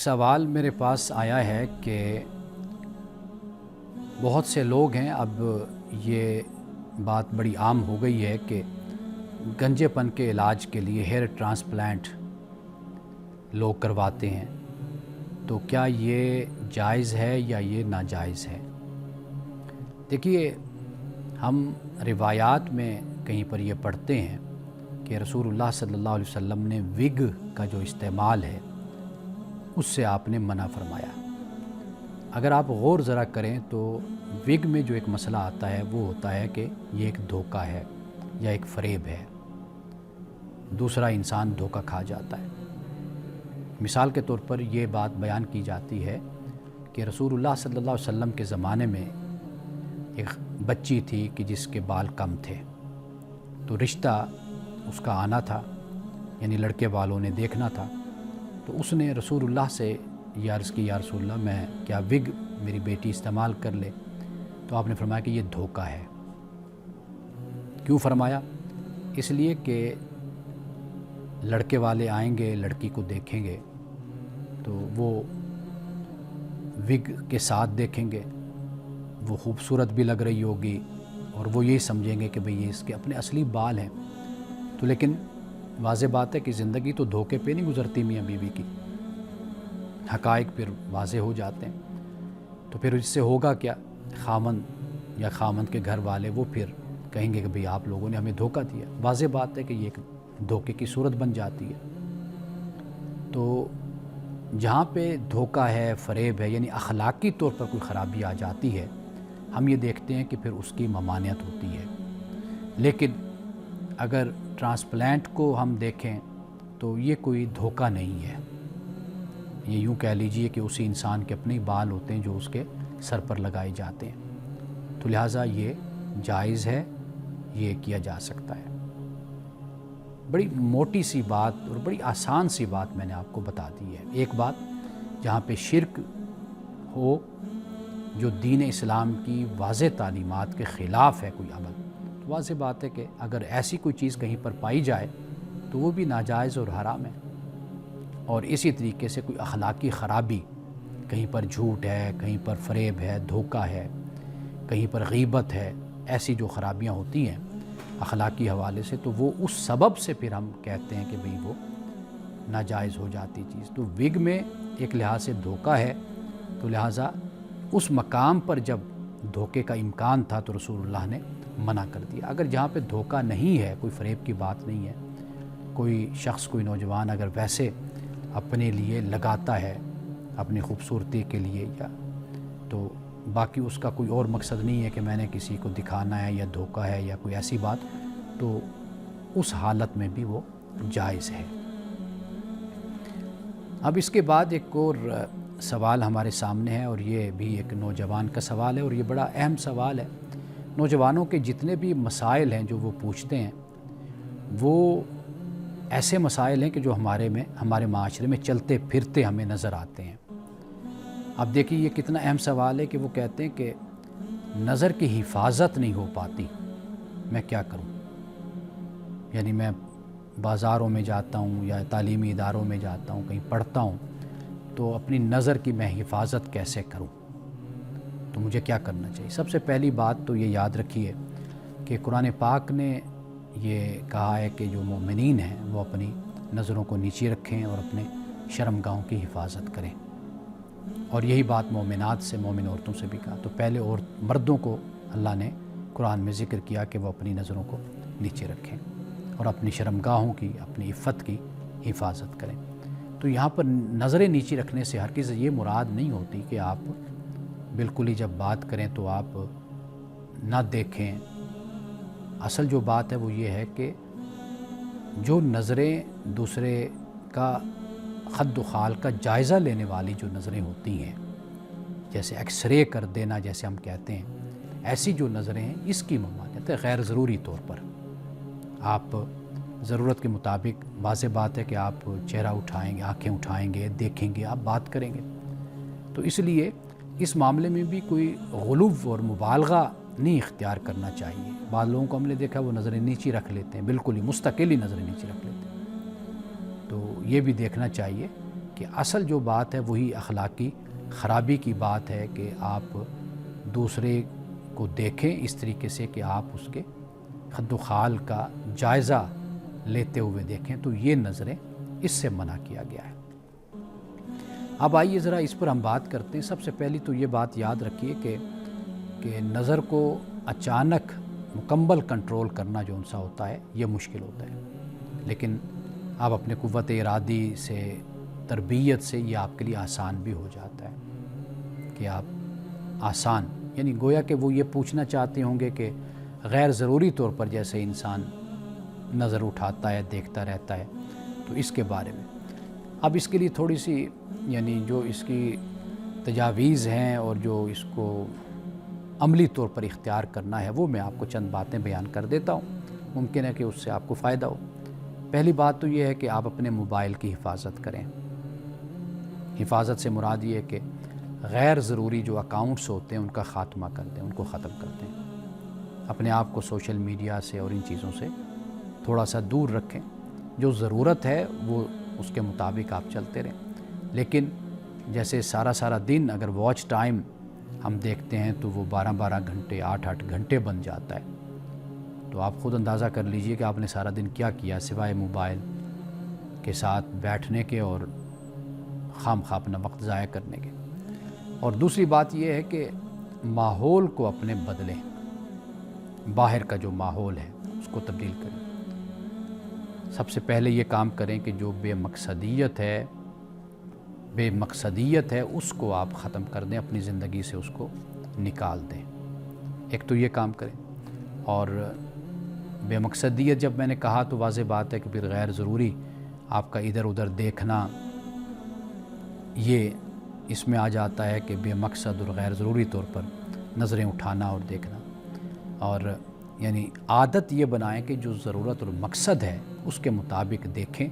سوال میرے پاس آیا ہے کہ بہت سے لوگ ہیں، اب یہ بات بڑی عام ہو گئی ہے کہ گنجے پن کے علاج کے لیے ہیئر ٹرانسپلانٹ لوگ کرواتے ہیں، تو کیا یہ جائز ہے یا یہ ناجائز ہے؟ دیکھیے، ہم روایات میں کہیں پر یہ پڑھتے ہیں کہ رسول اللہ صلی اللہ علیہ وسلم نے وگ کا جو استعمال ہے اس سے آپ نے منع فرمایا۔ اگر آپ غور ذرا کریں تو وگ میں جو ایک مسئلہ آتا ہے وہ ہوتا ہے کہ یہ ایک دھوکہ ہے یا ایک فریب ہے، دوسرا انسان دھوکہ کھا جاتا ہے۔ مثال کے طور پر یہ بات بیان کی جاتی ہے کہ رسول اللہ صلی اللہ علیہ وسلم کے زمانے میں ایک بچی تھی کہ جس کے بال کم تھے، تو رشتہ اس کا آنا تھا، یعنی لڑکے والوں نے دیکھنا تھا، تو اس نے رسول اللہ سے یہ عرض کی، یا رسول اللہ میں کیا وگ میری بیٹی استعمال کر لے؟ تو آپ نے فرمایا کہ یہ دھوکہ ہے۔ کیوں فرمایا؟ اس لیے کہ لڑکے والے آئیں گے، لڑکی کو دیکھیں گے تو وہ وگ کے ساتھ دیکھیں گے، وہ خوبصورت بھی لگ رہی ہوگی اور وہ یہی سمجھیں گے کہ بھئی یہ اس کے اپنے اصلی بال ہیں۔ تو لیکن واضح بات ہے کہ زندگی تو دھوکے پہ نہیں گزرتی میاں بیوی کی، حقائق پھر واضح ہو جاتے ہیں۔ تو پھر اس سے ہوگا کیا؟ خامند یا خامند کے گھر والے وہ پھر کہیں گے کہ بھئی آپ لوگوں نے ہمیں دھوکہ دیا۔ واضح بات ہے کہ یہ ایک دھوکے کی صورت بن جاتی ہے۔ تو جہاں پہ دھوکہ ہے، فریب ہے، یعنی اخلاقی طور پر کوئی خرابی آ جاتی ہے، ہم یہ دیکھتے ہیں کہ پھر اس کی ممانعت ہوتی ہے۔ لیکن اگر ٹرانسپلانٹ کو ہم دیکھیں تو یہ کوئی دھوکہ نہیں ہے، یہ یوں کہہ لیجئے کہ اسی انسان کے اپنے بال ہوتے ہیں جو اس کے سر پر لگائے جاتے ہیں، تو لہٰذا یہ جائز ہے، یہ کیا جا سکتا ہے۔ بڑی موٹی سی بات اور بڑی آسان سی بات میں نے آپ کو بتا دی ہے۔ ایک بات جہاں پہ شرک ہو، جو دین اسلام کی واضح تعلیمات کے خلاف ہے کوئی عمل، تو واضح بات ہے کہ اگر ایسی کوئی چیز کہیں پر پائی جائے تو وہ بھی ناجائز اور حرام ہے۔ اور اسی طریقے سے کوئی اخلاقی خرابی، کہیں پر جھوٹ ہے، کہیں پر فریب ہے، دھوکہ ہے، کہیں پر غیبت ہے، ایسی جو خرابیاں ہوتی ہیں اخلاقی حوالے سے، تو وہ اس سبب سے پھر ہم کہتے ہیں کہ بھئی وہ ناجائز ہو جاتی چیز۔ تو وگ میں ایک لحاظ سے دھوکہ ہے، تو لہٰذا اس مقام پر جب دھوکے کا امکان تھا تو رسول اللہ نے منع کر دیا۔ اگر جہاں پہ دھوکہ نہیں ہے، کوئی فریب کی بات نہیں ہے، کوئی شخص، کوئی نوجوان اگر ویسے اپنے لیے لگاتا ہے، اپنی خوبصورتی کے لیے، یا تو باقی اس کا کوئی اور مقصد نہیں ہے کہ میں نے کسی کو دکھانا ہے یا دھوکہ ہے یا کوئی ایسی بات، تو اس حالت میں بھی وہ جائز ہے۔ اب اس کے بعد ایک اور سوال ہمارے سامنے ہے، اور یہ بھی ایک نوجوان کا سوال ہے، اور یہ بڑا اہم سوال ہے۔ نوجوانوں کے جتنے بھی مسائل ہیں جو وہ پوچھتے ہیں، وہ ایسے مسائل ہیں کہ جو ہمارے معاشرے میں چلتے پھرتے ہمیں نظر آتے ہیں۔ اب دیکھیے یہ کتنا اہم سوال ہے کہ وہ کہتے ہیں کہ نظر کی حفاظت نہیں ہو پاتی، میں کیا کروں؟ یعنی میں بازاروں میں جاتا ہوں یا تعلیمی اداروں میں جاتا ہوں، کہیں پڑھتا ہوں، تو اپنی نظر کی میں حفاظت کیسے کروں؟ تو مجھے کیا کرنا چاہیے؟ سب سے پہلی بات تو یہ یاد رکھیے کہ قرآن پاک نے یہ کہا ہے کہ جو مومنین ہیں وہ اپنی نظروں کو نیچے رکھیں اور اپنے شرمگاہوں کی حفاظت کریں، اور یہی بات مومنات سے، مومن عورتوں سے بھی کہا۔ تو پہلے مردوں کو اللہ نے قرآن میں ذکر کیا کہ وہ اپنی نظروں کو نیچے رکھیں اور اپنی شرمگاہوں کی، اپنی عفت کی حفاظت کریں۔ تو یہاں پر نظریں نیچے رکھنے سے ہرگز یہ مراد نہیں ہوتی کہ آپ بالکل ہی جب بات کریں تو آپ نہ دیکھیں۔ اصل جو بات ہے وہ یہ ہے کہ جو نظریں دوسرے کا خد و خال کا جائزہ لینے والی جو نظریں ہوتی ہیں، جیسے ایکس رے کر دینا جیسے ہم کہتے ہیں، ایسی جو نظریں ہیں، اس کی ممانعت ہے غیر ضروری طور پر۔ آپ ضرورت کے مطابق، واضح بات ہے کہ آپ چہرہ اٹھائیں گے، آنکھیں اٹھائیں گے، دیکھیں گے، آپ بات کریں گے، تو اس لیے اس معاملے میں بھی کوئی غلو اور مبالغہ نہیں اختیار کرنا چاہیے۔ بعض لوگوں کو ہم نے دیکھا وہ نظریں نیچی رکھ لیتے ہیں، بالکل ہی مستقل ہی نظریں نیچی رکھ لیتے ہیں، تو یہ بھی دیکھنا چاہیے کہ اصل جو بات ہے وہی اخلاقی خرابی کی بات ہے کہ آپ دوسرے کو دیکھیں اس طریقے سے کہ آپ اس کے خد و خال کا جائزہ لیتے ہوئے دیکھیں، تو یہ نظریں اس سے منع کیا گیا ہے۔ اب آئیے ذرا اس پر ہم بات کرتے ہیں۔ سب سے پہلی تو یہ بات یاد رکھیے کہ نظر کو اچانک مکمل کنٹرول کرنا جو ان سا ہوتا ہے یہ مشکل ہوتا ہے، لیکن آپ اپنے قوت ارادی سے، تربیت سے یہ آپ کے لیے آسان بھی ہو جاتا ہے کہ آپ آسان، یعنی گویا کہ وہ یہ پوچھنا چاہتے ہوں گے کہ غیر ضروری طور پر جیسے انسان نظر اٹھاتا ہے، دیکھتا رہتا ہے، تو اس کے بارے میں اب اس کے لیے تھوڑی سی یعنی جو اس کی تجاویز ہیں اور جو اس کو عملی طور پر اختیار کرنا ہے وہ میں آپ کو چند باتیں بیان کر دیتا ہوں، ممکن ہے کہ اس سے آپ کو فائدہ ہو۔ پہلی بات تو یہ ہے کہ آپ اپنے موبائل کی حفاظت کریں۔ حفاظت سے مراد یہ ہے کہ غیر ضروری جو اکاؤنٹس ہوتے ہیں ان کا خاتمہ کر دیں، ان کو ختم کر دیں، اپنے آپ کو سوشل میڈیا سے اور ان چیزوں سے تھوڑا سا دور رکھیں۔ جو ضرورت ہے وہ اس کے مطابق آپ چلتے رہیں، لیکن جیسے سارا دن اگر واچ ٹائم ہم دیکھتے ہیں تو وہ 12 گھنٹے 8 گھنٹے بن جاتا ہے، تو آپ خود اندازہ کر لیجئے کہ آپ نے سارا دن کیا کیا سوائے موبائل کے ساتھ بیٹھنے کے اور خام خواہ اپنا وقت ضائع کرنے کے۔ اور دوسری بات یہ ہے کہ ماحول کو اپنے بدلیں، باہر کا جو ماحول ہے اس کو تبدیل کریں۔ سب سے پہلے یہ کام کریں کہ جو بے مقصدیت ہے اس کو آپ ختم کر دیں، اپنی زندگی سے اس کو نکال دیں۔ ایک تو یہ کام کریں، اور بے مقصدیت جب میں نے کہا تو واضح بات ہے کہ پھر غیر ضروری آپ کا ادھر ادھر دیکھنا یہ اس میں آ جاتا ہے کہ بے مقصد اور غیر ضروری طور پر نظریں اٹھانا اور دیکھنا، اور یعنی عادت یہ بنائیں کہ جو ضرورت اور مقصد ہے اس کے مطابق دیکھیں،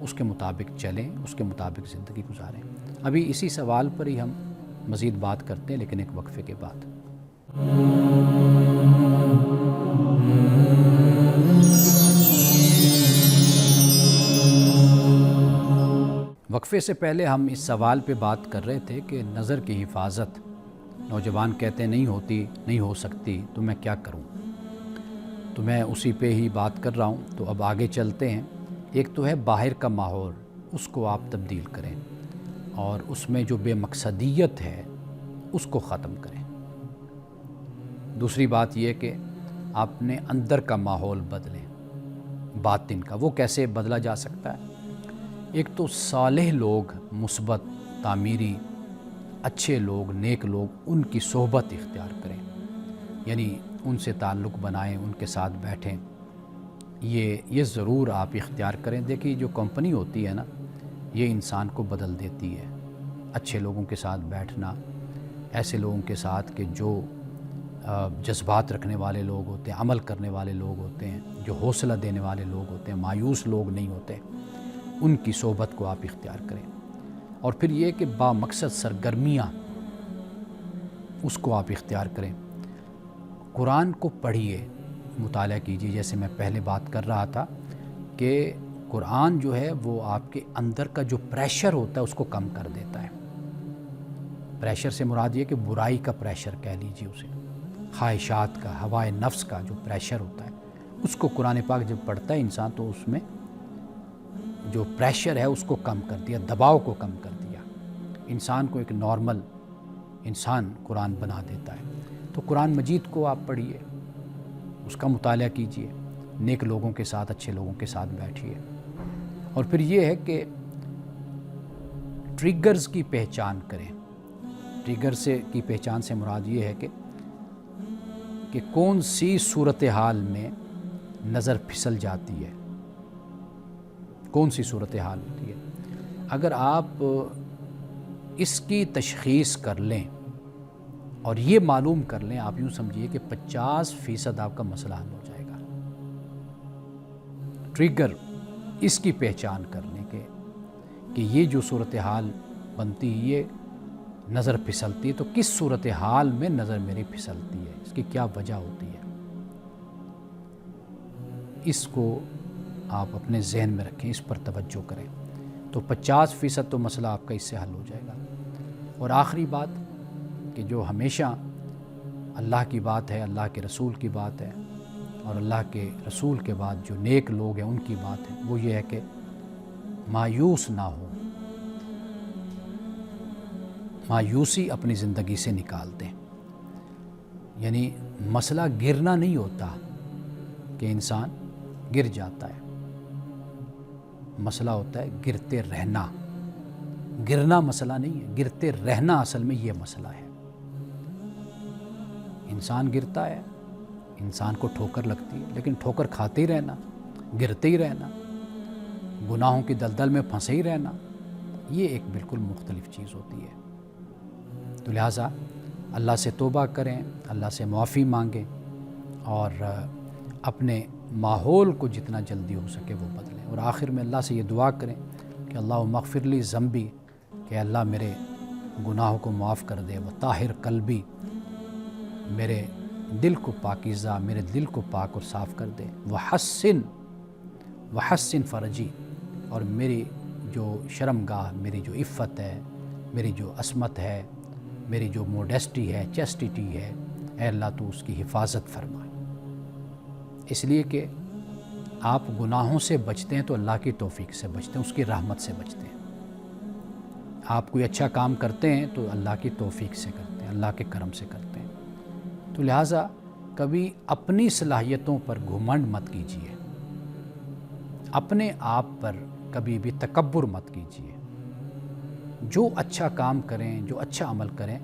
اس کے مطابق چلیں، اس کے مطابق زندگی گزاریں۔ ابھی اسی سوال پر ہی ہم مزید بات کرتے ہیں، لیکن ایک وقفے کے بعد۔ وقفے سے پہلے ہم اس سوال پہ بات کر رہے تھے کہ نظر کی حفاظت، نوجوان کہتے ہیں نہیں ہو سکتی، تو میں کیا کروں؟ تو میں اسی پہ ہی بات کر رہا ہوں۔ تو اب آگے چلتے ہیں۔ ایک تو ہے باہر کا ماحول، اس کو آپ تبدیل کریں، اور اس میں جو بے مقصدیت ہے اس کو ختم کریں۔ دوسری بات یہ کہ آپ نے اندر کا ماحول بدلیں، باطن کا۔ وہ کیسے بدلا جا سکتا ہے؟ ایک تو صالح لوگ، مثبت، تعمیری، اچھے لوگ، نیک لوگ، ان کی صحبت اختیار کریں، یعنی ان سے تعلق بنائیں، ان کے ساتھ بیٹھیں، یہ ضرور آپ اختیار کریں۔ دیکھیے جو کمپنی ہوتی ہے نا، یہ انسان کو بدل دیتی ہے۔ اچھے لوگوں کے ساتھ بیٹھنا، ایسے لوگوں کے ساتھ کہ جو جذبات رکھنے والے لوگ ہوتے ہیں، عمل کرنے والے لوگ ہوتے ہیں، جو حوصلہ دینے والے لوگ ہوتے ہیں، مایوس لوگ نہیں ہوتے، ان کی صحبت کو آپ اختیار کریں۔ اور پھر یہ کہ با مقصد سرگرمیاں، اس کو آپ اختیار کریں۔ قرآن کو پڑھیے، مطالعہ کیجیے، جیسے میں پہلے بات کر رہا تھا کہ قرآن جو ہے وہ آپ کے اندر کا جو پریشر ہوتا ہے اس کو کم کر دیتا ہے۔ پریشر سے مراد یہ کہ برائی کا پریشر کہہ لیجیے اسے، خواہشات کا، ہوائے نفس کا جو پریشر ہوتا ہے، اس کو قرآن پاک جب پڑھتا ہے انسان تو اس میں جو پریشر ہے اس کو کم کر دیا، دباؤ کو کم کر دیا، انسان کو ایک نارمل انسان قرآن بنا دیتا ہے۔ تو قرآن مجید کو آپ پڑھیے، اس کا مطالعہ کیجیے، نیک لوگوں کے ساتھ، اچھے لوگوں کے ساتھ بیٹھیے۔ اور پھر یہ ہے کہ ٹریگرز کی پہچان کریں۔ کی پہچان سے مراد یہ ہے کہ کون سی صورتحال میں نظر پھسل جاتی ہے، کون سی صورتحال ہوتی ہے۔ اگر آپ اس کی تشخیص کر لیں اور یہ معلوم کر لیں، آپ یوں سمجھیے کہ 50% آپ کا مسئلہ حل ہو جائے گا۔ ٹریگر اس کی پہچان کرنے کہ یہ جو صورتحال بنتی ہے، یہ نظر پھسلتی ہے، تو کس صورتحال میں نظر میری پھسلتی ہے، اس کی کیا وجہ ہوتی ہے، اس کو آپ اپنے ذہن میں رکھیں، اس پر توجہ کریں۔ تو 50% تو مسئلہ آپ کا اس سے حل ہو جائے گا۔ اور آخری بات کہ جو ہمیشہ اللہ کی بات ہے، اللہ کے رسول کی بات ہے، اور اللہ کے رسول کے بعد جو نیک لوگ ہیں ان کی بات ہے، وہ یہ ہے کہ مایوس نہ ہو، مایوسی اپنی زندگی سے نکال دیں۔ یعنی مسئلہ گرنا نہیں ہوتا کہ انسان گر جاتا ہے، مسئلہ ہوتا ہے گرتے رہنا۔ گرنا مسئلہ نہیں ہے، گرتے رہنا اصل میں یہ مسئلہ ہے۔ انسان گرتا ہے، انسان کو ٹھوکر لگتی ہے، لیکن ٹھوکر کھاتے ہی رہنا، گرتے ہی رہنا، گناہوں کی دلدل میں پھنسے ہی رہنا، یہ ایک بالکل مختلف چیز ہوتی ہے۔ تو لہٰذا اللہ سے توبہ کریں، اللہ سے معافی مانگیں، اور اپنے ماحول کو جتنا جلدی ہو سکے وہ بدلیں۔ اور آخر میں اللہ سے یہ دعا کریں کہ اللہم اغفر لی ذنبی، کہ اللہ میرے گناہوں کو معاف کر دے، وطاہر قلبی، میرے دل کو پاکیزہ، میرے دل کو پاک اور صاف کر دے، وحسن فرجی، اور میری جو شرمگاہ، میری جو عفت ہے، میری جو عصمت ہے، میری جو موڈیسٹی ہے، چیسٹیٹی ہے، اے اللہ تو اس کی حفاظت فرمائے۔ اس لیے کہ آپ گناہوں سے بچتے ہیں تو اللہ کی توفیق سے بچتے ہیں، اس کی رحمت سے بچتے ہیں۔ آپ کوئی اچھا کام کرتے ہیں تو اللہ کی توفیق سے کرتے ہیں، اللہ کے کرم سے کرتے ہیں۔ تو لہٰذا کبھی اپنی صلاحیتوں پر گھمنڈ مت کیجیے، اپنے آپ پر کبھی بھی تکبر مت کیجیے۔ جو اچھا کام کریں، جو اچھا عمل کریں،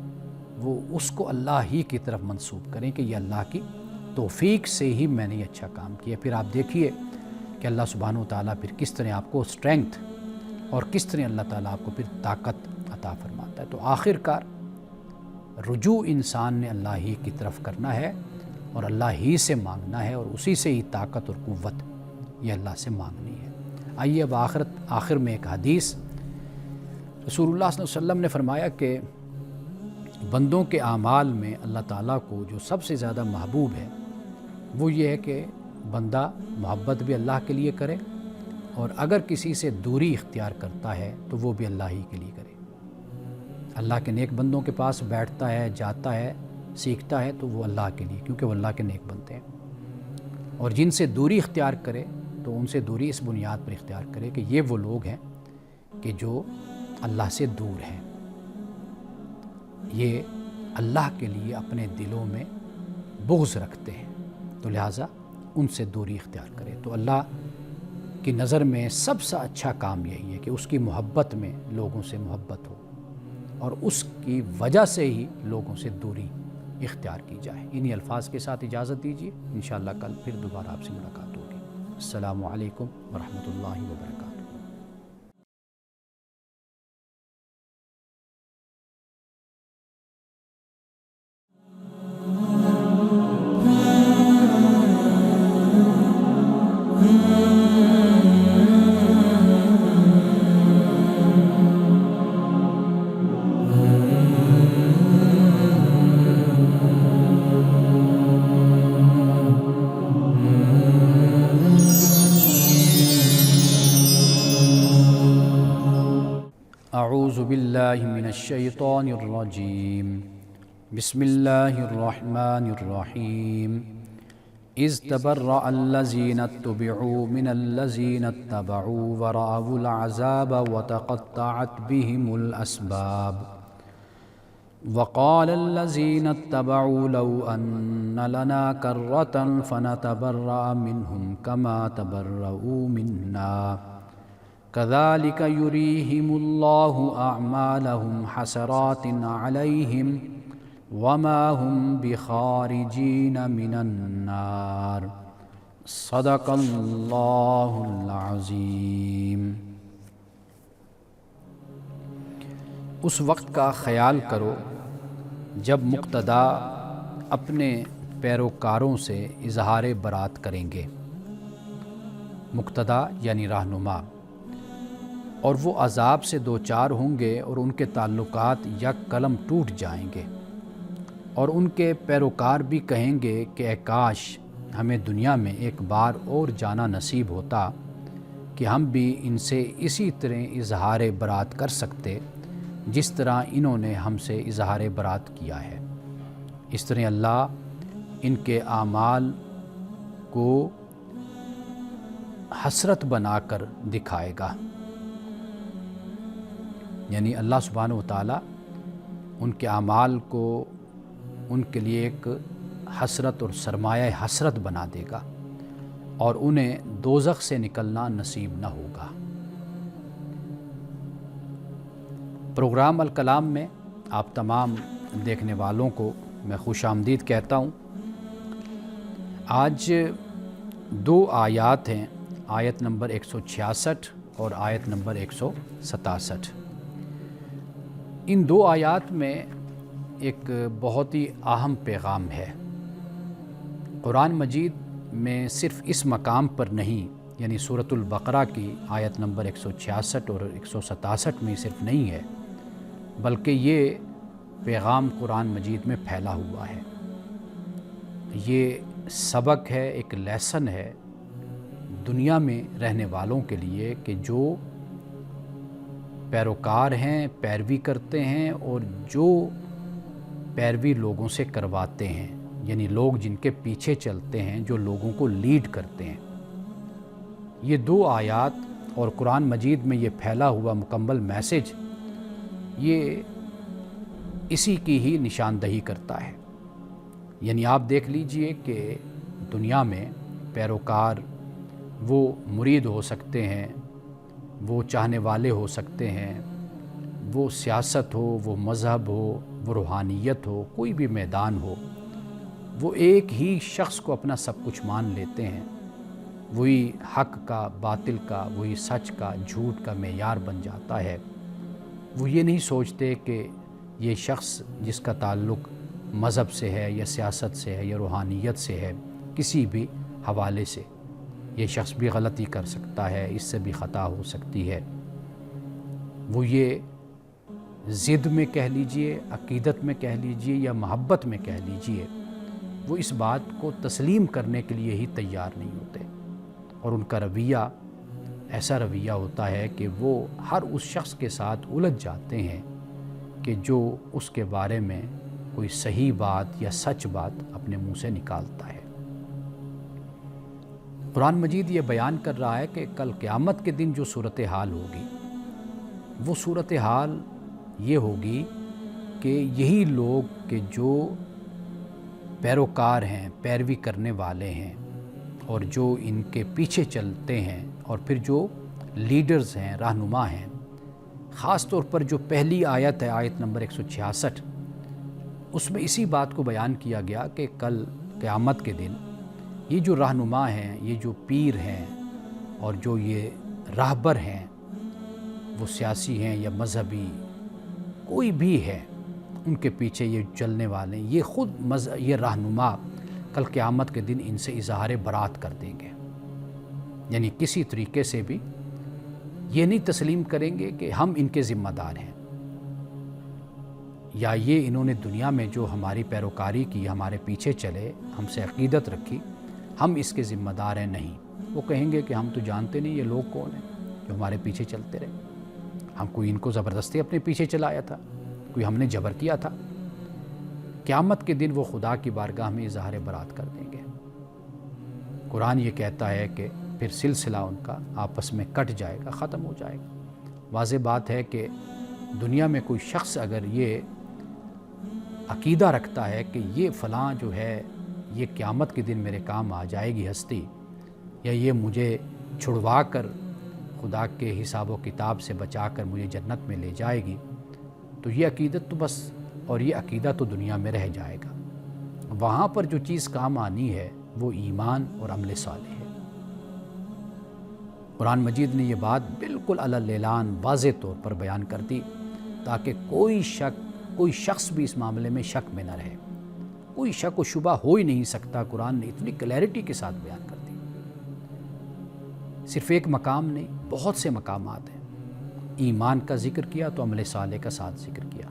وہ اس کو اللہ ہی کی طرف منسوب کریں کہ یہ اللہ کی توفیق سے ہی میں نے یہ اچھا کام کیا۔ پھر آپ دیکھیے کہ اللہ سبحانہ و تعالیٰ پھر کس طرح آپ کو اسٹرینگتھ، اور کس طرح اللہ تعالیٰ آپ کو پھر طاقت عطا فرماتا ہے۔ تو آخر کار رجوع انسان نے اللہ ہی کی طرف کرنا ہے، اور اللہ ہی سے مانگنا ہے، اور اسی سے ہی طاقت اور قوت یہ اللہ سے مانگنی ہے۔ آئیے اب آخر میں ایک حدیث، رسول اللہ صلی اللہ علیہ وسلم نے فرمایا کہ بندوں کے اعمال میں اللہ تعالیٰ کو جو سب سے زیادہ محبوب ہے وہ یہ ہے کہ بندہ محبت بھی اللہ کے لیے کرے، اور اگر کسی سے دوری اختیار کرتا ہے تو وہ بھی اللہ ہی کے لیے کرے۔ اللہ کے نیک بندوں کے پاس بیٹھتا ہے، جاتا ہے، سیکھتا ہے تو وہ اللہ کے لیے، کیونکہ وہ اللہ کے نیک بندے ہیں۔ اور جن سے دوری اختیار کرے تو ان سے دوری اس بنیاد پر اختیار کرے کہ یہ وہ لوگ ہیں کہ جو اللہ سے دور ہیں، یہ اللہ کے لیے اپنے دلوں میں بغض رکھتے ہیں، تو لہٰذا ان سے دوری اختیار کرے۔ تو اللہ کی نظر میں سب سے اچھا کام یہی ہے کہ اس کی محبت میں لوگوں سے محبت ہو، اور اس کی وجہ سے ہی لوگوں سے دوری اختیار کی جائے۔ انہی الفاظ کے ساتھ اجازت دیجیے، انشاءاللہ کل پھر دوبارہ آپ سے ملاقات ہوگی۔ السلام علیکم ورحمۃ اللہ وبرکاتہ۔ اعوذ باللہ من الشیطان الرجیم، بسم اللہ الرحمن الرحیم۔ اذ تبرأ الذین اتبعوا من الذین اتبعوا ورأوا العذاب وتقطعت بهم الاسباب، وقال الذین اتبعوا لو ان لنا کرة فنتبرأ منهم كما تبرؤوا منا كذلك يريهم الله أعمالهم حسرات عليهم وما هم بخارجين من النار، صدق الله العظيم۔ اس وقت کا خیال کرو جب مقتدا اپنے پیروکاروں سے اظہار برات کریں گے۔ مقتدا یعنی رہنما، اور وہ عذاب سے دوچار ہوں گے اور ان کے تعلقات یک قلم ٹوٹ جائیں گے، اور ان کے پیروکار بھی کہیں گے کہ اے کاش ہمیں دنیا میں ایک بار اور جانا نصیب ہوتا کہ ہم بھی ان سے اسی طرح اظہار برات کر سکتے جس طرح انہوں نے ہم سے اظہار برات کیا ہے۔ اس طرح اللہ ان کے اعمال کو حسرت بنا کر دکھائے گا، یعنی اللہ سبحانہ و تعالیٰ ان کے اعمال کو ان کے لیے ایک حسرت اور سرمایہ حسرت بنا دے گا اور انہیں دوزخ سے نکلنا نصیب نہ ہوگا۔ پروگرام الکلام میں آپ تمام دیکھنے والوں کو میں خوش آمدید کہتا ہوں۔ آج 2 آیات ہیں، آیت نمبر 166 اور آیت نمبر 167۔ ان 2 آیات میں ایک بہت ہی اہم پیغام ہے۔ قرآن مجید میں صرف اس مقام پر نہیں، یعنی سورۃ البقرہ کی آیت نمبر 166 اور 167 میں صرف نہیں ہے، بلکہ یہ پیغام قرآن مجید میں پھیلا ہوا ہے۔ یہ سبق ہے، ایک لیسن ہے دنیا میں رہنے والوں کے لیے کہ جو پیروکار ہیں، پیروی کرتے ہیں اور جو پیروی لوگوں سے کرواتے ہیں، یعنی لوگ جن کے پیچھے چلتے ہیں، جو لوگوں کو لیڈ کرتے ہیں۔ یہ 2 آیات اور قرآن مجید میں یہ پھیلا ہوا مکمل میسج یہ اسی کی ہی نشاندہی کرتا ہے۔ یعنی آپ دیکھ لیجئے کہ دنیا میں پیروکار وہ مرید ہو سکتے ہیں، وہ چاہنے والے ہو سکتے ہیں، وہ سیاست ہو، وہ مذہب ہو، وہ روحانیت ہو، کوئی بھی میدان ہو، وہ ایک ہی شخص کو اپنا سب کچھ مان لیتے ہیں۔ وہی حق کا، باطل کا، وہی سچ کا، جھوٹ کا معیار بن جاتا ہے۔ وہ یہ نہیں سوچتے کہ یہ شخص جس کا تعلق مذہب سے ہے یا سیاست سے ہے یا روحانیت سے ہے، کسی بھی حوالے سے یہ شخص بھی غلطی کر سکتا ہے، اس سے بھی خطا ہو سکتی ہے۔ وہ یہ ضد میں کہہ لیجئے، عقیدت میں کہہ لیجئے یا محبت میں کہہ لیجئے، وہ اس بات کو تسلیم کرنے کے لیے ہی تیار نہیں ہوتے، اور ان کا رویہ ایسا رویہ ہوتا ہے کہ وہ ہر اس شخص کے ساتھ الجھ جاتے ہیں کہ جو اس کے بارے میں کوئی صحیح بات یا سچ بات اپنے منہ سے نکالتا ہے۔ قرآن مجید یہ بیان کر رہا ہے کہ کل قیامت کے دن جو صورتحال ہوگی، وہ صورتحال یہ ہوگی کہ یہی لوگ کہ جو پیروکار ہیں، پیروی کرنے والے ہیں اور جو ان کے پیچھے چلتے ہیں، اور پھر جو لیڈرز ہیں، رہنما ہیں، خاص طور پر جو پہلی آیت ہے، آیت نمبر 166، اس میں اسی بات کو بیان کیا گیا کہ کل قیامت کے دن یہ جو رہنما ہیں، یہ جو پیر ہیں اور جو یہ راہبر ہیں، وہ سیاسی ہیں یا مذہبی کوئی بھی ہے، ان کے پیچھے یہ چلنے والے ہیں، یہ خود یہ رہنما کل قیامت کے دن ان سے اظہار برات کر دیں گے۔ یعنی کسی طریقے سے بھی یہ نہیں تسلیم کریں گے کہ ہم ان کے ذمہ دار ہیں، یا یہ انہوں نے دنیا میں جو ہماری پیروکاری کی، ہمارے پیچھے چلے، ہم سے عقیدت رکھی، ہم اس کے ذمہ دار ہیں۔ نہیں، وہ کہیں گے کہ ہم تو جانتے نہیں یہ لوگ کون ہیں جو ہمارے پیچھے چلتے رہے، ہم کوئی ان کو زبردستی اپنے پیچھے چلایا تھا، کوئی ہم نے جبر کیا تھا۔ قیامت کے دن وہ خدا کی بارگاہ میں اظہار برات کر دیں گے۔ قرآن یہ کہتا ہے کہ پھر سلسلہ ان کا آپس میں کٹ جائے گا، ختم ہو جائے گا۔ واضح بات ہے کہ دنیا میں کوئی شخص اگر یہ عقیدہ رکھتا ہے کہ یہ فلاں جو ہے یہ قیامت کے دن میرے کام آ جائے گی ہستی، یا یہ مجھے چھڑوا کر خدا کے حساب و کتاب سے بچا کر مجھے جنت میں لے جائے گی، تو یہ عقیدت تو بس، اور یہ عقیدہ تو دنیا میں رہ جائے گا۔ وہاں پر جو چیز کام آنی ہے وہ ایمان اور عمل صالح ہے۔ قرآن مجید نے یہ بات بالکل علی الاعلان واضح طور پر بیان کر دی تاکہ کوئی شخص بھی اس معاملے میں شک میں نہ رہے۔ کوئی شک و شبہ ہو ہی نہیں سکتا، قرآن نے اتنی کلیئرٹی کے ساتھ بیان کر دی۔ صرف ایک مقام نہیں، بہت سے مقامات ہیں۔ ایمان کا ذکر کیا تو عمل صالح کا ساتھ ذکر کیا۔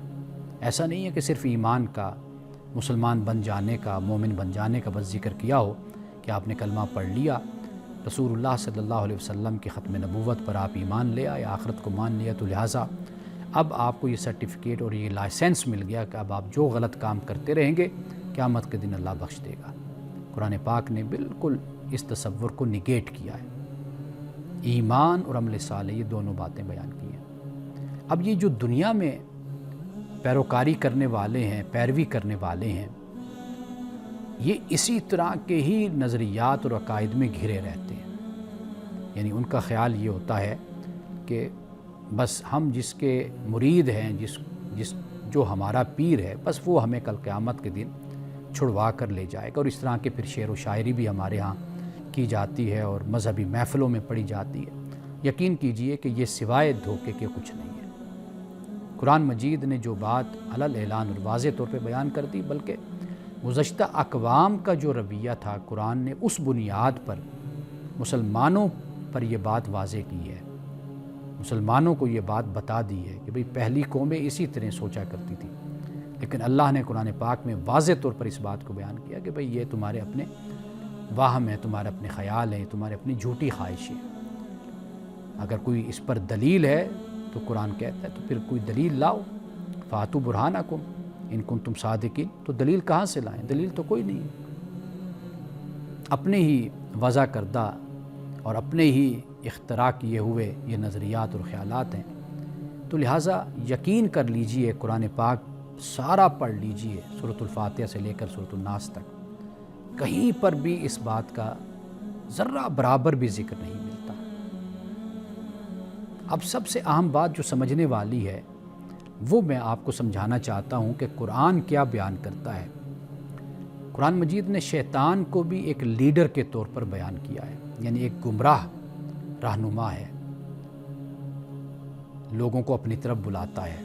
ایسا نہیں ہے کہ صرف ایمان کا، مسلمان بن جانے کا، مومن بن جانے کا بس ذکر کیا ہو کہ آپ نے کلمہ پڑھ لیا رسول اللہ صلی اللہ علیہ وسلم کی ختم نبوت پر آپ ایمان لے آئے، آخرت کو مان لیا، تو لہٰذا اب آپ کو یہ سرٹیفکیٹ اور یہ لائسنس مل گیا کہ اب آپ جو غلط کام کرتے رہیں گے قیامت کے دن اللہ بخش دے گا۔ قرآن پاک نے بالکل اس تصور کو نگیٹ کیا ہے، ایمان اور عمل صالح یہ دونوں باتیں بیان کی ہیں۔ اب یہ جو دنیا میں پیروکاری کرنے والے ہیں، پیروی کرنے والے ہیں، یہ اسی طرح کے ہی نظریات اور عقائد میں گھرے رہتے ہیں، یعنی ان کا خیال یہ ہوتا ہے کہ بس ہم جس کے مرید ہیں، جو ہمارا پیر ہے، بس وہ ہمیں کل قیامت کے دن چھڑوا کر لے جائے گا۔ اور اس طرح کے پھر شعر و شاعری بھی ہمارے ہاں کی جاتی ہے اور مذہبی محفلوں میں پڑھی جاتی ہے۔ یقین کیجئے کہ یہ سوائے دھوکے کے کچھ نہیں ہے۔ قرآن مجید نے جو بات علل اعلان اور واضح طور پہ بیان کر دی، بلکہ گزشتہ اقوام کا جو رویہ تھا، قرآن نے اس بنیاد پر مسلمانوں پر یہ بات واضح کی ہے، مسلمانوں کو یہ بات بتا دی ہے کہ بھئی پہلی قومیں اسی طرح سوچا کرتی تھی، لیکن اللہ نے قرآن پاک میں واضح طور پر اس بات کو بیان کیا کہ بھئی یہ تمہارے اپنے واہم ہیں، تمہارے اپنے خیال ہیں، تمہارے اپنی جھوٹی خواہش ہے۔ اگر کوئی اس پر دلیل ہے تو قرآن کہتا ہے تو پھر کوئی دلیل لاؤ، فاتو برہانکم ان کنتم صادقین۔ تو دلیل کہاں سے لائیں؟ دلیل تو کوئی نہیں ہے، اپنے ہی وضع کردہ اور اپنے ہی اختراع کیے ہوئے یہ نظریات اور خیالات ہیں۔ تو لہٰذا یقین کر لیجئے، قرآن پاک سارا پڑھ لیجئے، سورۃ الفاتحہ سے لے کر سورۃ الناس تک، کہیں پر بھی اس بات کا ذرہ برابر بھی ذکر نہیں ملتا۔ اب سب سے اہم بات جو سمجھنے والی ہے وہ میں آپ کو سمجھانا چاہتا ہوں کہ قرآن کیا بیان کرتا ہے۔ قرآن مجید نے شیطان کو بھی ایک لیڈر کے طور پر بیان کیا ہے، یعنی ایک گمراہ رہنما ہے، لوگوں کو اپنی طرف بلاتا ہے،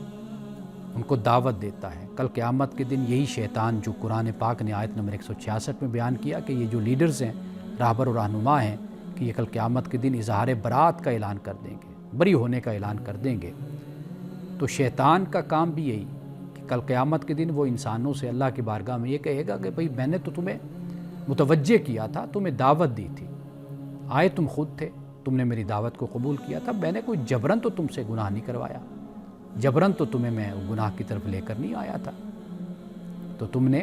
ان کو دعوت دیتا ہے۔ کل قیامت کے دن یہی شیطان جو قرآن پاک نے آیت نمبر 166 میں بیان کیا کہ یہ جو لیڈرز ہیں، راہبر و رہنما ہیں، کہ یہ کل قیامت کے دن اظہار برات کا اعلان کر دیں گے، بری ہونے کا اعلان کر دیں گے۔ تو شیطان کا کام بھی یہی کہ کل قیامت کے دن وہ انسانوں سے اللہ کی بارگاہ میں یہ کہے گا کہ بھئی میں نے تو تمہیں متوجہ کیا تھا، تمہیں دعوت دی تھی، آئے تم خود تھے، تم نے میری دعوت کو قبول کیا تھا، میں نے کوئی جبرن تو تم سے گناہ نہیں کروایا، جبرن تو تمہیں میں گناہ کی طرف لے کر نہیں آیا تھا، تو تم نے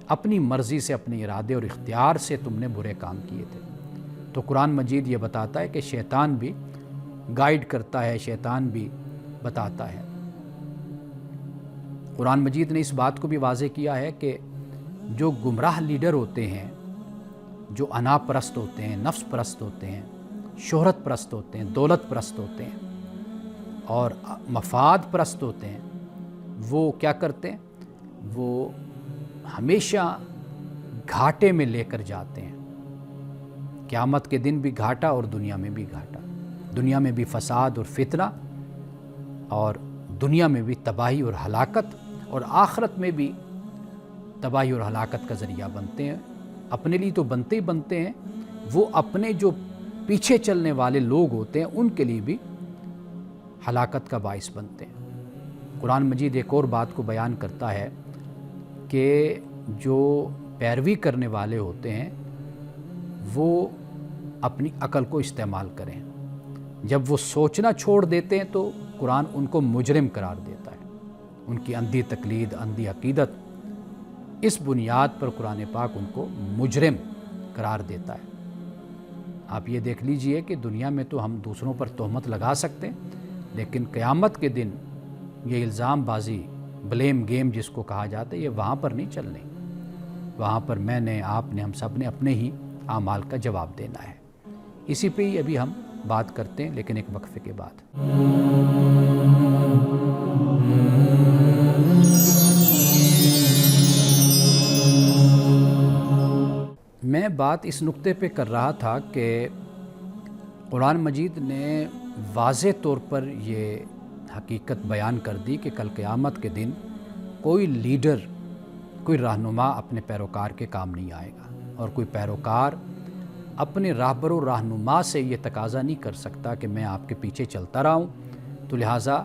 اپنی مرضی سے، اپنے ارادے اور اختیار سے تم نے برے کام کیے تھے۔ تو قرآن مجید یہ بتاتا ہے کہ شیطان بھی گائیڈ کرتا ہے، شیطان بھی بتاتا ہے۔ قرآن مجید نے اس بات کو بھی واضح کیا ہے کہ جو گمراہ لیڈر ہوتے ہیں، جو انا پرست ہوتے ہیں، نفس پرست ہوتے ہیں، شہرت پرست ہوتے ہیں، دولت پرست ہوتے ہیں اور مفاد پرست ہوتے ہیں، وہ کیا کرتے ہیں؟ وہ ہمیشہ گھاٹے میں لے کر جاتے ہیں، قیامت کے دن بھی گھاٹا اور دنیا میں بھی گھاٹا، دنیا میں بھی فساد اور فتنہ، اور دنیا میں بھی تباہی اور ہلاکت، اور آخرت میں بھی تباہی اور ہلاکت کا ذریعہ بنتے ہیں۔ اپنے لیے تو بنتے ہی بنتے ہیں، وہ اپنے جو پیچھے چلنے والے لوگ ہوتے ہیں ان کے لیے بھی ہلاکت کا باعث بنتے ہیں۔ قرآن مجید ایک اور بات کو بیان کرتا ہے کہ جو پیروی کرنے والے ہوتے ہیں وہ اپنی عقل کو استعمال کریں، جب وہ سوچنا چھوڑ دیتے ہیں تو قرآن ان کو مجرم قرار دیتا ہے، ان کی اندھی تقلید، اندھی عقیدت، اس بنیاد پر قرآن پاک ان کو مجرم قرار دیتا ہے۔ آپ یہ دیکھ لیجئے کہ دنیا میں تو ہم دوسروں پر تہمت لگا سکتے ہیں، لیکن قیامت کے دن یہ الزام بازی، بلیم گیم جس کو کہا جاتا ہے، یہ وہاں پر نہیں چلنے، وہاں پر میں نے، آپ نے، ہم سب نے اپنے ہی اعمال کا جواب دینا ہے۔ اسی پہ ہی ابھی ہم بات کرتے ہیں، لیکن ایک وقفے کے بعد۔ میں بات اس نقطے پہ کر رہا تھا کہ قرآن مجید نے واضح طور پر یہ حقیقت بیان کر دی کہ کل قیامت کے دن کوئی لیڈر، کوئی رہنما اپنے پیروکار کے کام نہیں آئے گا، اور کوئی پیروکار اپنے راہبر و رہنما سے یہ تقاضا نہیں کر سکتا کہ میں آپ کے پیچھے چلتا رہا ہوں، تو لہٰذا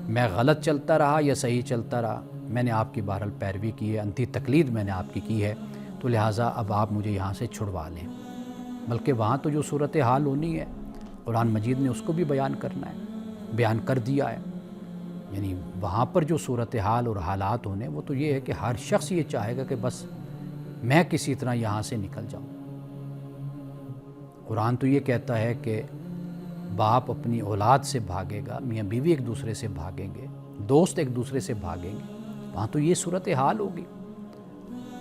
میں غلط چلتا رہا یا صحیح چلتا رہا، میں نے آپ کی بہرحال پیروی کی ہے، اندھی تقلید میں نے آپ کی ہے، تو لہٰذا اب آپ مجھے یہاں سے چھڑوا لیں۔ بلکہ وہاں تو جو صورتحال ہونی ہے قرآن مجید نے اس کو بھی بیان کرنا ہے، بیان کر دیا ہے۔ یعنی وہاں پر جو صورتحال اور حالات ہونے وہ تو یہ ہے کہ ہر شخص یہ چاہے گا کہ بس میں کسی طرح یہاں سے نکل جاؤں۔ قرآن تو یہ کہتا ہے کہ باپ اپنی اولاد سے بھاگے گا، میاں بیوی ایک دوسرے سے بھاگیں گے، دوست ایک دوسرے سے بھاگیں گے، وہاں تو یہ صورتحال ہوگی۔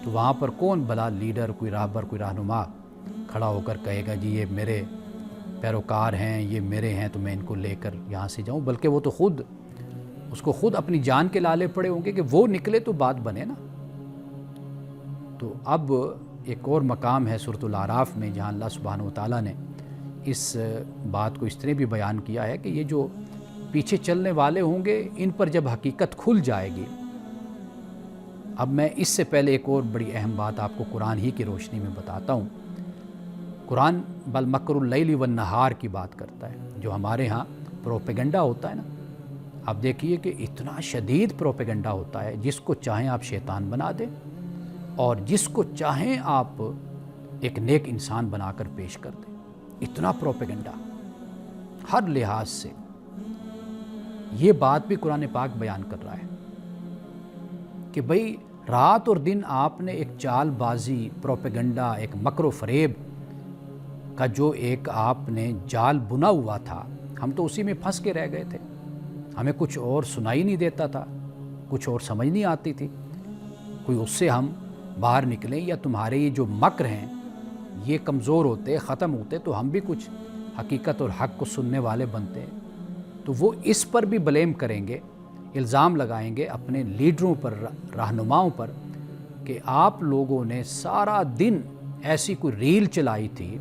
تو وہاں پر کون بھلا لیڈر، کوئی راہبر، کوئی رہنما کھڑا ہو کر کہے گا جی یہ میرے پیروکار ہیں، یہ میرے ہیں تو میں ان کو لے کر یہاں سے جاؤں؟ بلکہ وہ تو خود اس کو خود اپنی جان کے لالے پڑے ہوں گے کہ وہ نکلے تو بات بنے نا۔ تو اب ایک اور مقام ہے سورۃ الاعراف میں جہاں اللہ سبحانہ وتعالیٰ نے اس بات کو اس طرح بھی بیان کیا ہے کہ یہ جو پیچھے چلنے والے ہوں گے ان پر جب حقیقت کھل جائے گی۔ اب میں اس سے پہلے ایک اور بڑی اہم بات آپ کو قرآن ہی کی روشنی میں بتاتا ہوں۔ قرآن بل مکر اللیل والنہار کی بات کرتا ہے۔ جو ہمارے ہاں پروپیگنڈا ہوتا ہے نا، آپ دیکھیے کہ اتنا شدید پروپیگنڈا ہوتا ہے، جس کو چاہیں آپ شیطان بنا دیں اور جس کو چاہیں آپ ایک نیک انسان بنا کر پیش کر دیں۔ اتنا پروپیگنڈا ہر لحاظ سے۔ یہ بات بھی قرآن پاک بیان کر رہا ہے کہ بھئی رات اور دن آپ نے ایک چال بازی، پروپیگنڈا، ایک مکر و فریب کا جو ایک آپ نے جال بنا ہوا تھا، ہم تو اسی میں پھنس کے رہ گئے تھے۔ ہمیں کچھ اور سنائی نہیں دیتا تھا، کچھ اور سمجھ نہیں آتی تھی، کوئی اس سے ہم باہر نکلیں یا تمہارے یہ جو مکر ہیں یہ کمزور ہوتے، ختم ہوتے تو ہم بھی کچھ حقیقت اور حق کو سننے والے بنتے ہیں۔ تو وہ اس پر بھی بلیم کریں گے، الزام لگائیں گے اپنے لیڈروں پر، رہنماؤں پر، کہ آپ لوگوں نے سارا دن ایسی کوئی ریل چلائی تھی،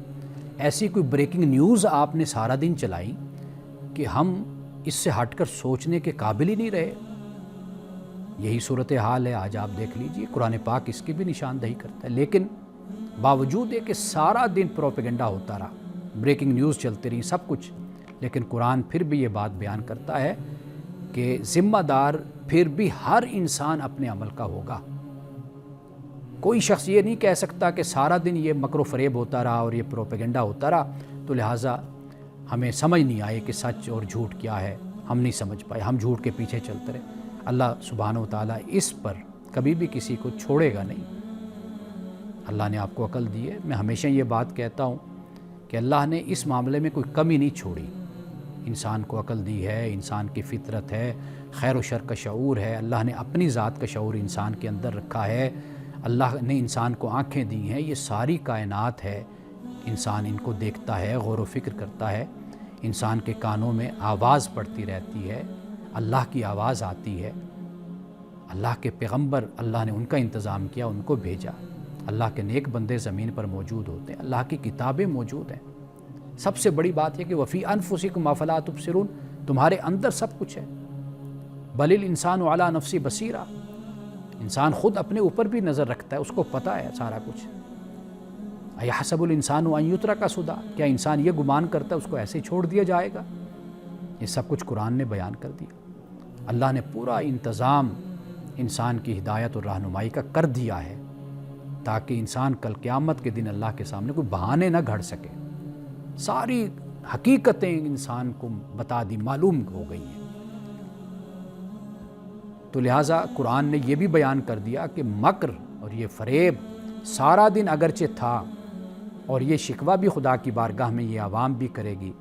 ایسی کوئی بریکنگ نیوز آپ نے سارا دن چلائی کہ ہم اس سے ہٹ کر سوچنے کے قابل ہی نہیں رہے۔ یہی صورتحال ہے آج، آپ دیکھ لیجئے، قرآن پاک اس کی بھی نشاندہی کرتا ہے۔ لیکن باوجود ہے کہ سارا دن پروپیگنڈا ہوتا رہا، بریکنگ نیوز چلتی رہی، سب کچھ، لیکن قرآن پھر بھی یہ بات بیان کرتا ہے کہ ذمہ دار پھر بھی ہر انسان اپنے عمل کا ہوگا۔ کوئی شخص یہ نہیں کہہ سکتا کہ سارا دن یہ مکر و فریب ہوتا رہا اور یہ پروپیگنڈا ہوتا رہا تو لہٰذا ہمیں سمجھ نہیں آئے کہ سچ اور جھوٹ کیا ہے، ہم نہیں سمجھ پائے، ہم جھوٹ کے پیچھے چلتے رہے۔ اللہ سبحانہ وتعالیٰ اس پر کبھی بھی کسی کو چھوڑے گا نہیں۔ اللہ نے آپ کو عقل دی ہے۔ میں ہمیشہ یہ بات کہتا ہوں کہ اللہ نے اس معاملے میں کوئی کمی نہیں چھوڑی۔ انسان کو عقل دی ہے، انسان کی فطرت ہے، خیر و شر کا شعور ہے، اللہ نے اپنی ذات کا شعور انسان کے اندر رکھا ہے، اللہ نے انسان کو آنکھیں دی ہیں، یہ ساری کائنات ہے، انسان ان کو دیکھتا ہے، غور و فکر کرتا ہے، انسان کے کانوں میں آواز پڑتی رہتی ہے، اللہ کی آواز آتی ہے، اللہ کے پیغمبر اللہ نے ان کا انتظام کیا، ان کو بھیجا، اللہ کے نیک بندے زمین پر موجود ہوتے ہیں، اللہ کی کتابیں موجود ہیں۔ سب سے بڑی بات ہے کہ وفی انفسکم افلا تبصرون، تمہارے اندر سب کچھ ہے۔ بل الانسان علی نفسی بصیرہ، انسان خود اپنے اوپر بھی نظر رکھتا ہے، اس کو پتہ ہے سارا کچھ۔ ایحسب الانسان ان یترک سدی، کیا انسان یہ گمان کرتا ہے اس کو ایسے چھوڑ دیا جائے گا؟ یہ سب کچھ قرآن نے بیان کر دیا۔ اللہ نے پورا انتظام انسان کی ہدایت اور رہنمائی کا کر دیا ہے تاکہ انسان کل قیامت کے دن اللہ کے سامنے کوئی بہانے نہ گھڑ سکے۔ ساری حقیقتیں انسان کو بتا دی، معلوم ہو گئی ہیں۔ تو لہٰذا قرآن نے یہ بھی بیان کر دیا کہ مکر اور یہ فریب سارا دن اگرچہ تھا، اور یہ شکوہ بھی خدا کی بارگاہ میں یہ عوام بھی کرے گی،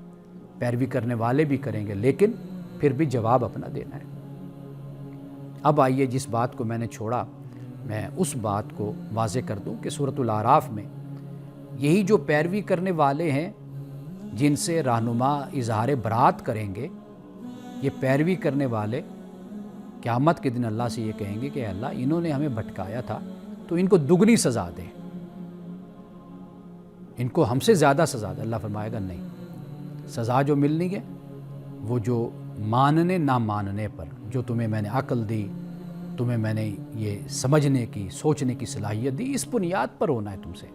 پیروی کرنے والے بھی کریں گے، لیکن پھر بھی جواب اپنا دینا ہے۔ اب آئیے جس بات کو میں نے چھوڑا میں اس بات کو واضح کر دوں کہ سورۃ الاعراف میں یہی جو پیروی کرنے والے ہیں جن سے رہنما اظہار برات کریں گے، یہ پیروی کرنے والے قیامت کے دن اللہ سے یہ کہیں گے کہ اے اللہ انہوں نے ہمیں بھٹکایا تھا تو ان کو دگنی سزا دے، ان کو ہم سے زیادہ سزا دے۔ اللہ فرمائے گا نہیں، سزا جو ملنی ہے وہ جو ماننے نہ ماننے پر، جو تمہیں میں نے عقل دی، تمہیں میں نے یہ سمجھنے کی، سوچنے کی صلاحیت دی، اس بنیاد پر ہونا ہے تم سے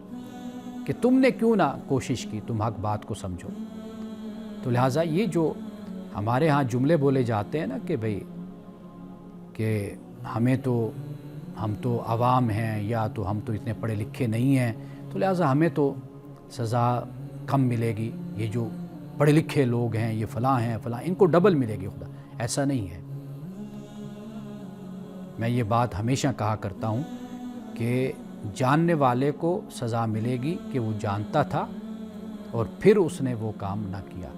کہ تم نے کیوں نہ کوشش کی تم حق بات کو سمجھو۔ تو لہٰذا یہ جو ہمارے ہاں جملے بولے جاتے ہیں نا کہ بھئی کہ ہم تو عوام ہیں، یا تو ہم تو اتنے پڑھے لکھے نہیں ہیں، تو لہٰذا ہمیں تو سزا کم ملے گی، یہ جو پڑھے لکھے لوگ ہیں یہ فلاں ہیں فلاں، ان کو ڈبل ملے گی خدا، ایسا نہیں ہے۔ میں یہ بات ہمیشہ کہا کرتا ہوں کہ جاننے والے کو سزا ملے گی کہ وہ جانتا تھا اور پھر اس نے وہ کام نہ کیا،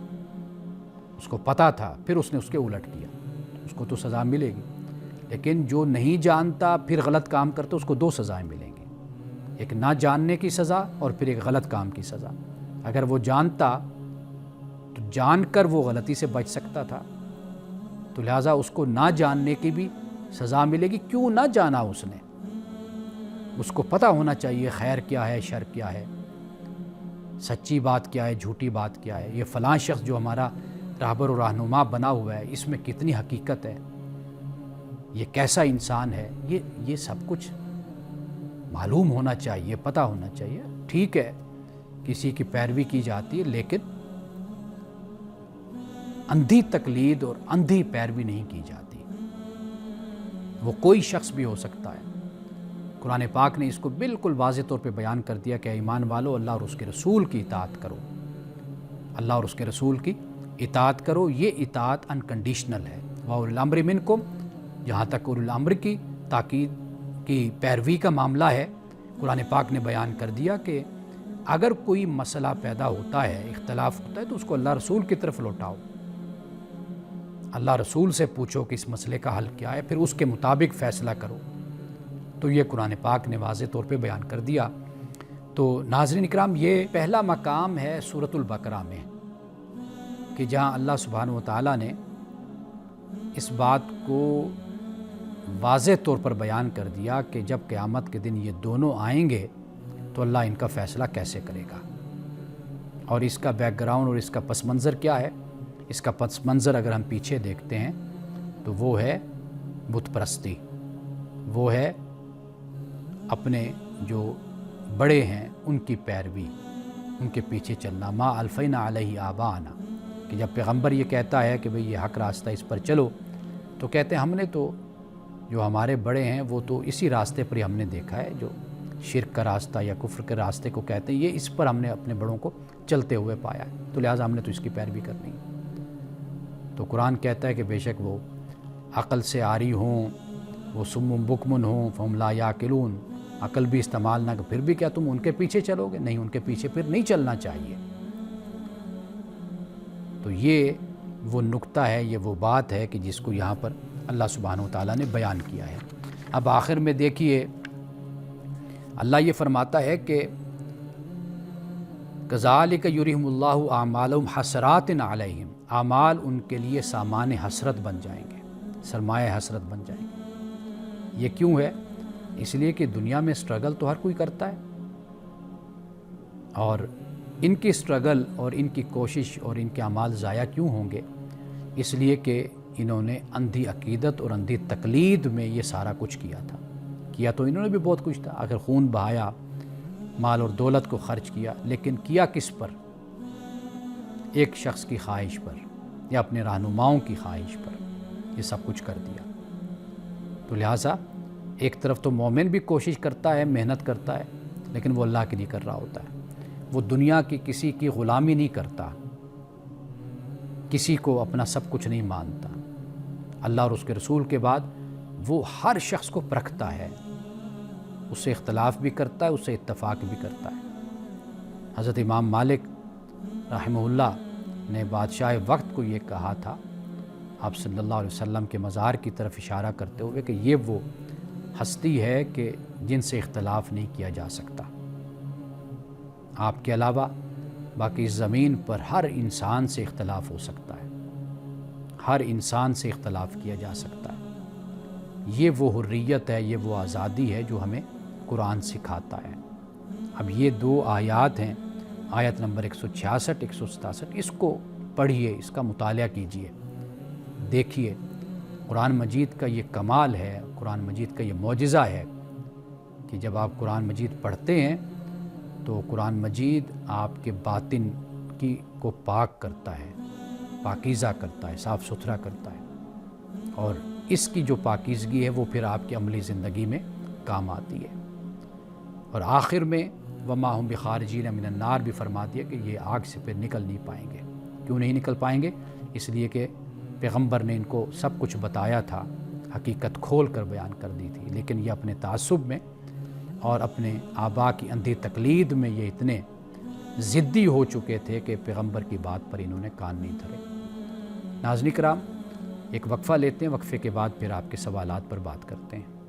اس کو پتہ تھا پھر اس نے اس کے الٹ کیا، اس کو تو سزا ملے گی۔ لیکن جو نہیں جانتا پھر غلط کام کرتا اس کو دو سزائیں ملیں گی، ایک نہ جاننے کی سزا اور پھر ایک غلط کام کی سزا۔ اگر وہ جانتا تو جان کر وہ غلطی سے بچ سکتا تھا، تو لہٰذا اس کو نہ جاننے کی بھی سزا ملے گی۔ کیوں نہ جانا اس نے؟ اس کو پتہ ہونا چاہیے خیر کیا ہے، شر کیا ہے، سچی بات کیا ہے، جھوٹی بات کیا ہے، یہ فلاں شخص جو ہمارا رہبر و رہنما بنا ہوا ہے اس میں کتنی حقیقت ہے، یہ کیسا انسان ہے، یہ سب کچھ معلوم ہونا چاہیے، پتہ ہونا چاہیے۔ ٹھیک ہے کسی کی پیروی کی جاتی ہے، لیکن اندھی تقلید اور اندھی پیروی نہیں کی جاتی، وہ کوئی شخص بھی ہو سکتا ہے۔ قرآن پاک نے اس کو بالکل واضح طور پہ بیان کر دیا کہ ایمان والو اللہ اور اس کے رسول کی اطاعت کرو، اللہ اور اس کے رسول کی اطاعت کرو۔ یہ اطاعت انکنڈیشنل ہے۔ وَأُولِي الْأَمْرِ مِنْكُمْ، جہاں تک اولی الامر کی تاکید کی پیروی کا معاملہ ہے، قرآن پاک نے بیان کر دیا کہ اگر کوئی مسئلہ پیدا ہوتا ہے، اختلاف ہوتا ہے، تو اس کو اللہ رسول کی طرف لوٹاؤ، اللہ رسول سے پوچھو کہ اس مسئلے کا حل کیا ہے، پھر اس کے مطابق فیصلہ کرو۔ تو یہ قرآن پاک نے واضح طور پہ بیان کر دیا۔ تو ناظرین اکرام، یہ پہلا مقام ہے سورۃ البقرہ میں کہ جہاں اللہ سبحانہ و تعالیٰ نے اس بات کو واضح طور پر بیان کر دیا کہ جب قیامت کے دن یہ دونوں آئیں گے تو اللہ ان کا فیصلہ کیسے کرے گا، اور اس کا بیک گراؤنڈ اور اس کا پس منظر کیا ہے۔ اس کا پس منظر اگر ہم پیچھے دیکھتے ہیں تو وہ ہے بت پرستی، وہ ہے اپنے جو بڑے ہیں ان کی پیروی، ان کے پیچھے چلنا۔ ما الفینا علیہ آباءنا، کہ جب پیغمبر یہ کہتا ہے کہ بھئی یہ حق راستہ اس پر چلو، تو کہتے ہیں ہم نے تو جو ہمارے بڑے ہیں وہ تو اسی راستے پر ہی ہم نے دیکھا ہے، جو شرک کا راستہ یا کفر کے راستے کو کہتے ہیں، یہ اس پر ہم نے اپنے بڑوں کو چلتے ہوئے پایا ہے، تو لہٰذا ہم نے تو اس کی پیروی کرنی ہے۔ تو قرآن کہتا ہے کہ بے شک وہ عقل سے عاری ہوں، وہ صم بکم ہوں فہم لا یعقلون، عقل بھی استعمال نہ پھر بھی کیا تم ان کے پیچھے چلو گے؟ نہیں، ان کے پیچھے پھر نہیں چلنا چاہیے۔ تو یہ وہ نقطہ ہے، یہ وہ بات ہے کہ جس کو یہاں پر اللہ سبحانہ و تعالیٰ نے بیان کیا ہے۔ اب آخر میں دیکھیے اللہ یہ فرماتا ہے کہ کذالک یریہم اللہ اعمالہم حسرات علیہم، اعمال ان کے لیے سامان حسرت بن جائیں گے، سرمایہ حسرت بن جائیں گے۔ یہ کیوں ہے؟ اس لیے کہ دنیا میں سٹرگل تو ہر کوئی کرتا ہے، اور ان کی سٹرگل اور ان کی کوشش اور ان کے اعمال ضائع کیوں ہوں گے؟ اس لیے کہ انہوں نے اندھی عقیدت اور اندھی تقلید میں یہ سارا کچھ کیا تھا۔ کیا تو انہوں نے بھی بہت کچھ تھا، اگر خون بہایا، مال اور دولت کو خرچ کیا، لیکن کیا کس پر؟ ایک شخص کی خواہش پر یا اپنے رہنماؤں کی خواہش پر یہ سب کچھ کر دیا۔ تو لہٰذا ایک طرف تو مومن بھی کوشش کرتا ہے، محنت کرتا ہے، لیکن وہ اللہ کے لیے کر رہا ہوتا ہے، وہ دنیا کی کسی کی غلامی نہیں کرتا، کسی کو اپنا سب کچھ نہیں مانتا۔ اللہ اور اس کے رسول کے بعد وہ ہر شخص کو پرکھتا ہے، اس سے اختلاف بھی کرتا ہے، اس سے اتفاق بھی کرتا ہے۔ حضرت امام مالک رحمہ اللہ نے بادشاہ وقت کو یہ کہا تھا، آپ صلی اللہ علیہ وسلم کے مزار کی طرف اشارہ کرتے ہوئے، کہ یہ وہ ہستی ہے کہ جن سے اختلاف نہیں کیا جا سکتا۔ آپ کے علاوہ باقی زمین پر ہر انسان سے اختلاف ہو سکتا ہے، ہر انسان سے اختلاف کیا جا سکتا ہے۔ یہ وہ حریت ہے، یہ وہ آزادی ہے جو ہمیں قرآن سکھاتا ہے۔ اب یہ دو آیات ہیں، آیت نمبر 166 167، اس کو پڑھیے، اس کا مطالعہ کیجیے، دیکھیے قرآن مجید کا یہ کمال ہے، قرآن مجید کا یہ معجزہ ہے کہ جب آپ قرآن مجید پڑھتے ہیں تو قرآن مجید آپ کے باطن کو پاک کرتا ہے، پاکیزہ کرتا ہے، صاف ستھرا کرتا ہے، اور اس کی جو پاکیزگی ہے وہ پھر آپ کی عملی زندگی میں کام آتی ہے۔ اور آخر میں وما ہم بخارجین من النار بھی فرما دیا کہ یہ آگ سے پھر نکل نہیں پائیں گے۔ کیوں نہیں نکل پائیں گے؟ اس لیے کہ پیغمبر نے ان کو سب کچھ بتایا تھا، حقیقت کھول کر بیان کر دی تھی، لیکن یہ اپنے تعصب میں اور اپنے آباء کی اندھی تقلید میں یہ اتنے ضدی ہو چکے تھے کہ پیغمبر کی بات پر انہوں نے کان نہیں دھرے۔ ناظرین کرام، ایک وقفہ لیتے ہیں، وقفے کے بعد پھر آپ کے سوالات پر بات کرتے ہیں۔